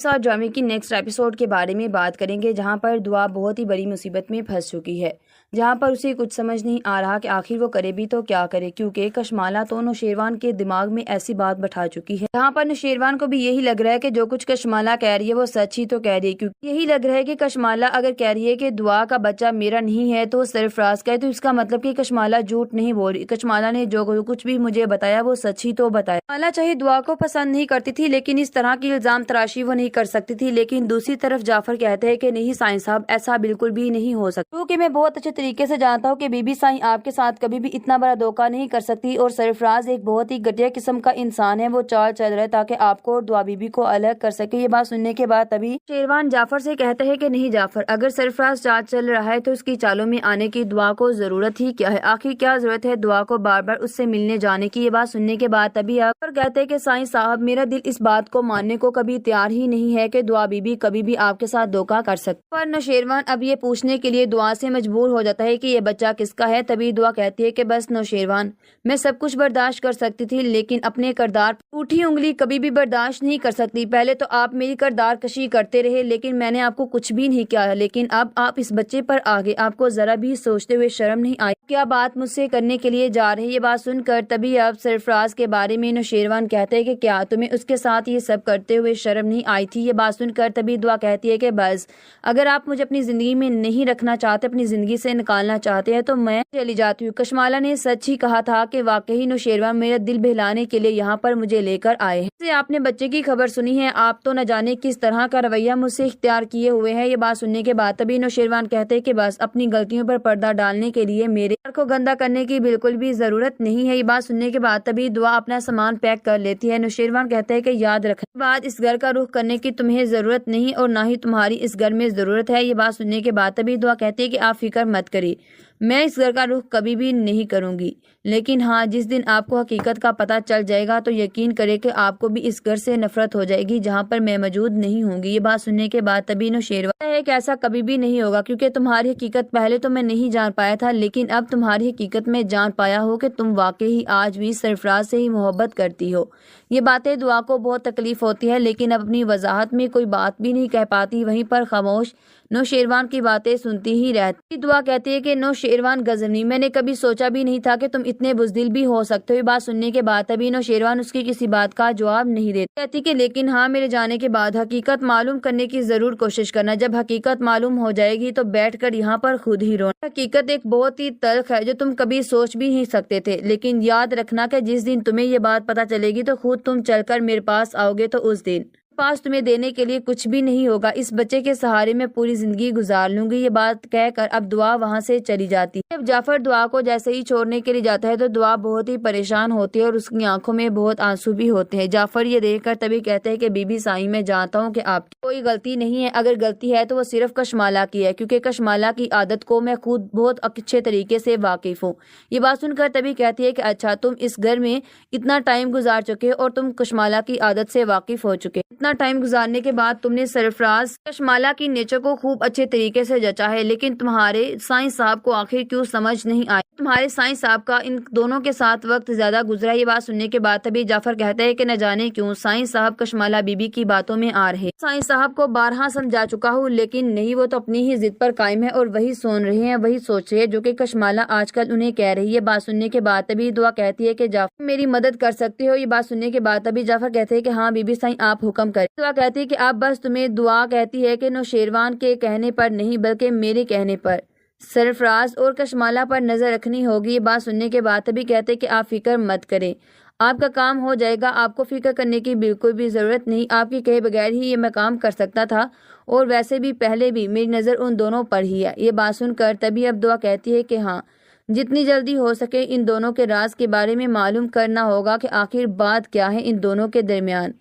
साथ ड्रामे की नेक्स्ट एपिसोड के बारे में बात करेंगे, जहां पर दुआ बहुत ही बड़ी मुसीबत में फंस चुकी है, जहां पर उसे कुछ समझ नहीं आ रहा कि आखिर वो करे भी तो क्या करे, क्योंकि कशमाला तो नौशेरवान के दिमाग में ऐसी बात बैठा चुकी है। जहां पर नौशेरवान को भी यही लग रहा है कि जो कुछ कशमाला कह रही है वो सच ही तो कह रही है, क्योंकि यही लग रहा है कि कशमाला अगर कह रही है कि दुआ का बच्चा मेरा नहीं है तो सरफराज का है, तो इसका मतलब कि कशमाला झूठ नहीं बोल रही। कशमाला ने जो कुछ भी मुझे बताया वो सच ही तो बताया। कशमाला चाहे दुआ को पसंद नहीं करती थी, लेकिन इस तरह की इल्जाम तराशी वो नहीं कर सकती थी। लेकिन दूसरी तरफ जाफर कहते हैं कि नहीं साईं साहब, ऐसा बिल्कुल भी नहीं हो सकता, क्योंकि मैं बहुत अच्छे तरीके से जानता हूँ कि बीबी साईं आपके साथ कभी भी इतना बड़ा धोखा नहीं कर सकती, और सरफराज एक बहुत ही घटिया किस्म का इंसान है। वो चाल चल रहा है ताकि आपको और दुआ बीबी को अलग कर सके। ये बात सुनने के बाद तभी शेरवान जाफर से कहते हैं कि नहीं जाफर, अगर सरफराज चाल चल रहा है तो उसकी चालों में आने की दुआ को जरूरत ही क्या है? आखिर क्या जरूरत है दुआ को बार बार उससे मिलने जाने की? ये बात सुनने के बाद तभी जाफर कहते हैं कि साईं साहब, मेरा दिल इस बात को मानने को कभी तैयार ही नहीं है कि दुआ बीबी कभी भी आपके साथ धोखा कर सकती। पर नौशेरवान अब ये पूछने के लिए दुआ से मजबूर हो जाता है कि ये बच्चा किसका है। तभी दुआ कहती है कि बस नौशेरवान, मैं सब कुछ बर्दाश्त कर सकती थी, लेकिन अपने किरदार उठी उंगली कभी भी बर्दाश्त नहीं कर सकती। पहले तो आप मेरी किरदार कशी करते रहे, लेकिन मैंने आपको कुछ भी नहीं किया, लेकिन अब आप इस बच्चे पर आ गए। आपको जरा भी सोचते हुए शर्म नहीं आई क्या बात मुझसे करने के लिए जा रहे? ये बात सुनकर तभी अब सरफराज के बारे में नौशेरवान कहते हैं कि क्या तुम्हें उसके साथ ये सब करते हुए शर्म नहीं आई थी? ये बात सुनकर तभी दुआ कहती है कि बस, अगर आप मुझे अपनी जिंदगी में नहीं रखना चाहते, अपनी जिंदगी से निकालना चाहते हैं तो मैं चली जाती हूँ। कशमाला ने सच ही कहा था कि वाकई नौशेरवान मेरा दिल बहलाने के लिए यहाँ पर मुझे लेकर आए हैं। आपने बच्चे की खबर सुनी है, आप तो न जाने किस तरह का रवैया मुझसे इख्तियार किए हुए हैं। ये बात सुनने के बाद तभी नौशेरवान कहते हैं कि बस, अपनी गलतियों पर पर्दा डालने के लिए मेरे को गंदा करने की बिल्कुल भी जरूरत नहीं है। ये बात सुनने के बाद तभी दुआ अपना सामान पैक कर लेती है। नौशेरवान कहते हैं कि याद रखने बाद इस घर का रुख करने की तुम्हें जरूरत नहीं, और ना ही तुम्हारी इस घर में जरूरत है। ये बात सुनने के बाद तभी दुआ कहती है कि आप फिक्र मत करिए, मैं इस घर का रुख कभी भी नहीं करूंगी, लेकिन हाँ, जिस दिन आपको हकीकत का पता चल जाएगा तो यकीन करें कि आपको भी इस घर से नफरत हो जाएगी जहाँ पर मैं मौजूद नहीं होंगी। ये बात सुनने के बाद तभी नौशेरवान है कि ऐसा कभी भी नहीं होगा, क्योंकि तुम्हारी हकीकत पहले तो मैं नहीं जान पाया था, लेकिन अब तुम्हारी हकीकत में जान पाया हो कि तुम वाकई आज भी सरफराज से ही मोहब्बत करती हो। ये बातें दुआ को बहुत तकलीफ होती है, लेकिन अब अपनी वजाहत में कोई बात भी नहीं कह पाती। वहीं पर खामोश नौशेरवान की बातें सुनती ही रहती। दुआ कहती है कि नौशेरवान गजनी, मैंने कभी सोचा भी नहीं था कि तुम इतने बुज़दिल भी हो सकते हो। ये बात सुनने के बाद तभी नौशेरवान उसकी किसी बात का जवाब नहीं देती। कहती कि लेकिन हाँ, मेरे जाने के बाद हकीकत मालूम करने की जरूर कोशिश करना। जब हकीकत मालूम हो जाएगी तो बैठकर यहाँ पर खुद ही रोना। हकीकत एक बहुत ही तल्ख है जो तुम कभी सोच भी नहीं सकते थे, लेकिन याद रखना कि जिस दिन तुम्हें ये बात पता चलेगी तो खुद तुम चलकर मेरे पास आओगे, तो उस दिन पास तुम्हें देने के लिए कुछ भी नहीं होगा। इस बच्चे के सहारे में पूरी जिंदगी गुजार लूंगी। ये बात कहकर अब दुआ वहां से चली जाती है। जब जाफर दुआ को जैसे ही छोड़ने के लिए जाता है तो दुआ बहुत ही परेशान होती है और उसकी आंखों में बहुत आंसू भी होते हैं। जाफर ये देखकर तभी कहते हैं कि बीबी साईं, मैं जानता हूँ कि आपकी कोई गलती नहीं है, अगर गलती है तो वो सिर्फ कशमाला की है, क्योंकि कशमाला की आदत को मैं खुद बहुत अच्छे तरीके से वाकिफ हूँ। ये बात सुनकर तभी कहती है कि अच्छा, तुम इस घर में इतना टाइम गुजार चुके हो और तुम कशमाला की आदत से वाकिफ हो चुके। इतना टाइम गुजारने के बाद तुमने सरफराज कशमाला की नेचर को खूब अच्छे तरीके से जचा है, लेकिन तुम्हारे साईं साहब को आखिर क्यों समझ नहीं आई? तुम्हारे साईं साहब का इन दोनों के साथ वक्त ज्यादा गुजरा। ये बात सुनने के बाद तभी जाफर कहता है कि न जाने क्यों साईं साहब कशमाला बीबी की बातों में आ रहे। साईं साहब को बारहा समझा चुका हूँ, लेकिन नहीं, वो तो अपनी ही जिद पर कायम है और वही सुन रहे हैं, वही सोच रहे हैं जो कि कशमाला आजकल उन्हें कह रही है। बात सुनने के बाद तभी दुआ कहती है कि जाफर, मेरी मदद कर सकते हो? ये बात सुनने के बाद तभी जाफर कहते हैं कि हाँ बीबी साईं, आप हुक्म करें। दुआ कहती है कि आप बस, तुम्हें दुआ कहती है कि नौशेरवान के कहने पर नहीं बल्कि मेरे कहने पर सरफराज और कशमाला पर नजर रखनी होगी। ये बात सुनने के बाद तभी कहते हैं कि आप फिक्र मत करें, आपका काम हो जाएगा, आपको फिक्र करने की बिल्कुल भी जरूरत नहीं, आपके कहे बगैर ही ये मैं काम कर सकता था, और वैसे भी पहले भी मेरी नजर उन दोनों पर ही है। ये बात सुनकर तभी अब दुआ कहती है कि हाँ, जितनी जल्दी हो सके इन दोनों के राज के बारे में मालूम करना होगा कि आखिर बात क्या है इन दोनों के दरमियान,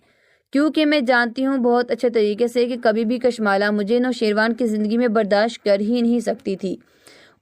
क्योंकि मैं जानती हूँ बहुत अच्छे तरीके से कि कभी भी कशमाला मुझे नौशेरवान की जिंदगी में बर्दाश्त कर ही नहीं सकती थी।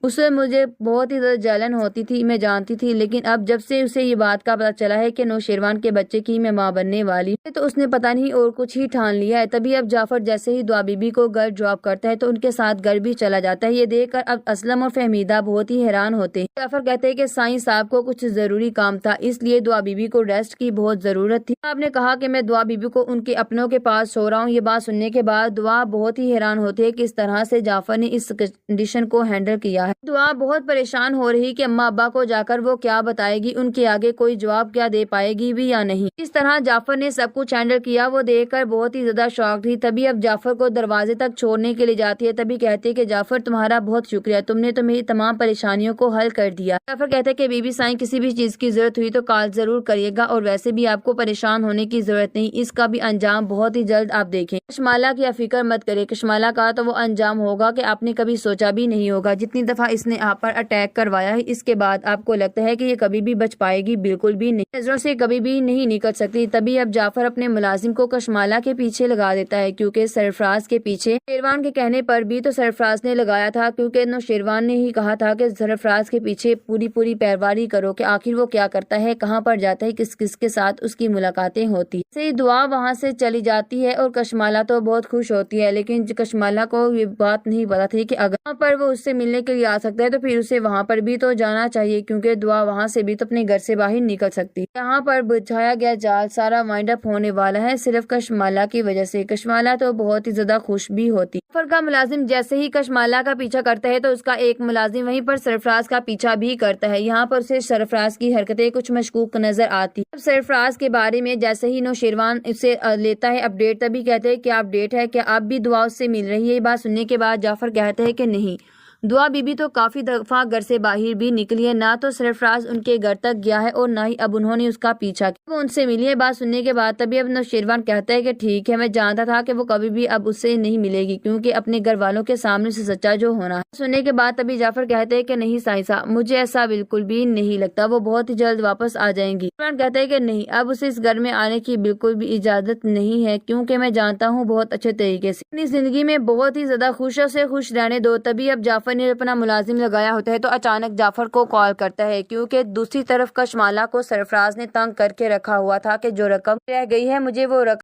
اسے مجھے بہت ہی زیادہ جلن ہوتی تھی، میں جانتی تھی، لیکن اب جب سے اسے یہ بات کا پتہ چلا ہے کہ نوشیروان کے بچے کی میں ماں بننے والی ہوں تو اس نے پتہ نہیں اور کچھ ہی ٹھان لیا ہے۔ تبھی اب جعفر جیسے ہی دعا بی بی کو گھر ڈراپ کرتا ہے تو ان کے ساتھ گھر بھی چلا جاتا ہے۔ یہ دیکھ کر اب اسلم اور فہمیدہ بہت ہی حیران ہوتے ہیں۔ جعفر کہتے ہیں کہ سائیں صاحب کو کچھ ضروری کام تھا، اس لیے دعا بی بی کو ریسٹ کی بہت ضرورت تھی۔ آپ نے کہا کہ میں دعا بی بی کو ان کے اپنوں کے پاس سو رہا ہوں۔ یہ بات سننے کے بعد دعا بہت ہی حیران ہوتی ہے کہ اس طرح سے جعفر نے اس کنڈیشن کو ہینڈل کیا ہے۔ دعا بہت پریشان ہو رہی کہ اماں ابا کو جا کر وہ کیا بتائے گی، ان کے آگے کوئی جواب کیا دے پائے گی بھی یا نہیں۔ اس طرح جعفر نے سب کچھ ہینڈل کیا، وہ دیکھ کر بہت ہی زیادہ شاک تھی۔ تبھی اب جعفر کو دروازے تک چھوڑنے کے لیے جاتی ہے، تبھی کہتے ہیں کہ جعفر تمہارا بہت شکریہ، تم نے تو میری تمام پریشانیوں کو حل کر دیا۔ جعفر کہتے ہیں کہ بی بی سائیں کسی بھی چیز کی ضرورت ہوئی تو کال ضرور کریے گا، اور ویسے بھی آپ کو پریشان ہونے کی ضرورت نہیں، اس کا بھی انجام بہت ہی جلد آپ دیکھیں۔ کشمالہ کی فکر مت کرے، کشمالہ کا تو وہ انجام ہوگا کہ آپ نے کبھی سوچا بھی نہیں ہوگا۔ جتنی دفعہ اس نے آپ پر اٹیک کروایا ہے، اس کے بعد آپ کو لگتا ہے کہ یہ کبھی بھی بچ پائے گی، بالکل بھی نہیں، نظروں سے کبھی بھی نہیں نکل سکتی۔ تبھی اب جعفر اپنے ملازم کو کشمالہ کے پیچھے لگا دیتا ہے، کیونکہ سرفراز کے پیچھے شیروان کے کہنے پر بھی تو سرفراز نے لگایا تھا، کیونکہ نوشیروان نے ہی کہا تھا کہ سرفراز کے پیچھے پوری پیرواری کرو کہ آخر وہ کیا کرتا ہے، کہاں پر جاتا ہے، کس کس کے ساتھ اس کی ملاقاتیں ہوتی ہیں۔ سے دعا وہاں سے چلی جاتی ہے اور کشمالہ تو بہت خوش ہوتی ہے، لیکن کشمالہ کو یہ بات نہیں پتا تھی کہ اگر وہاں پر وہ اس سے ملنے کے لیے آ سکتا ہے تو پھر اسے وہاں پر بھی تو جانا چاہیے، کیونکہ دعا وہاں سے بھی تو اپنے گھر سے باہر نکل سکتی ہے۔ یہاں پر بچھایا گیا جال سارا وائنڈ اپ ہونے والا ہے صرف کشمالہ کی وجہ سے۔ کشمالہ تو بہت ہی زیادہ خوش بھی ہوتی ہے۔ جعفر کا ملازم جیسے ہی کشمالہ کا پیچھا کرتا ہے تو اس کا ایک ملازم وہیں پر سرفراز کا پیچھا بھی کرتا ہے۔ یہاں پر اسے سرفراز کی حرکتیں کچھ مشکوک نظر آتی ہیں۔ سرفراز کے بارے میں جیسے ہی نوشیروان اسے لیتا ہے اپڈیٹ، تبھی کہتے ہیں کیا اپڈیٹ ہے، کیا اب بھی دعا اس سے مل رہی ہے۔ یہ بات سننے کے بعد جعفر کہتا ہے کہ نہیں، دعا بی بی تو کافی دفعہ گھر سے باہر بھی نکلی ہے، نہ تو سرفراز ان کے گھر تک گیا ہے اور نہ ہی اب انہوں نے اس کا پیچھا کیا، وہ ان سے ملی ہے۔ بات سننے کے بعد تبھی اب نوشیروان کہتا ہے کہ ٹھیک ہے، میں جانتا تھا کہ وہ کبھی بھی اب اس سے نہیں ملے گی، کیونکہ اپنے گھر والوں کے سامنے سے سچا جو ہونا ہے۔ سننے کے بعد تبھی جعفر کہتے ہیں کہ نہیں سائیں صاحب، مجھے ایسا بالکل بھی نہیں لگتا، وہ بہت ہی جلد واپس آ جائیں گی۔ نوشیروان کہتا ہے کہ نہیں، اب اسے اس گھر میں آنے کی بالکل بھی اجازت نہیں ہے، کیونکہ میں جانتا ہوں بہت اچھے طریقے سے، اپنی زندگی میں بہت ہی زیادہ خوشوں سے خوش رہنے دو۔ تبھی اب جعفر نے اپنا ملازم لگایا ہوتا ہے تو اچانک جعفر کو کال کرتا ہے، کیونکہ دوسری طرف کشمالہ کو سرفراز نے تنگ کر کے رکھا ہوا تھا کہ جو رقم رہ گئی ہے مجھے وہ رقم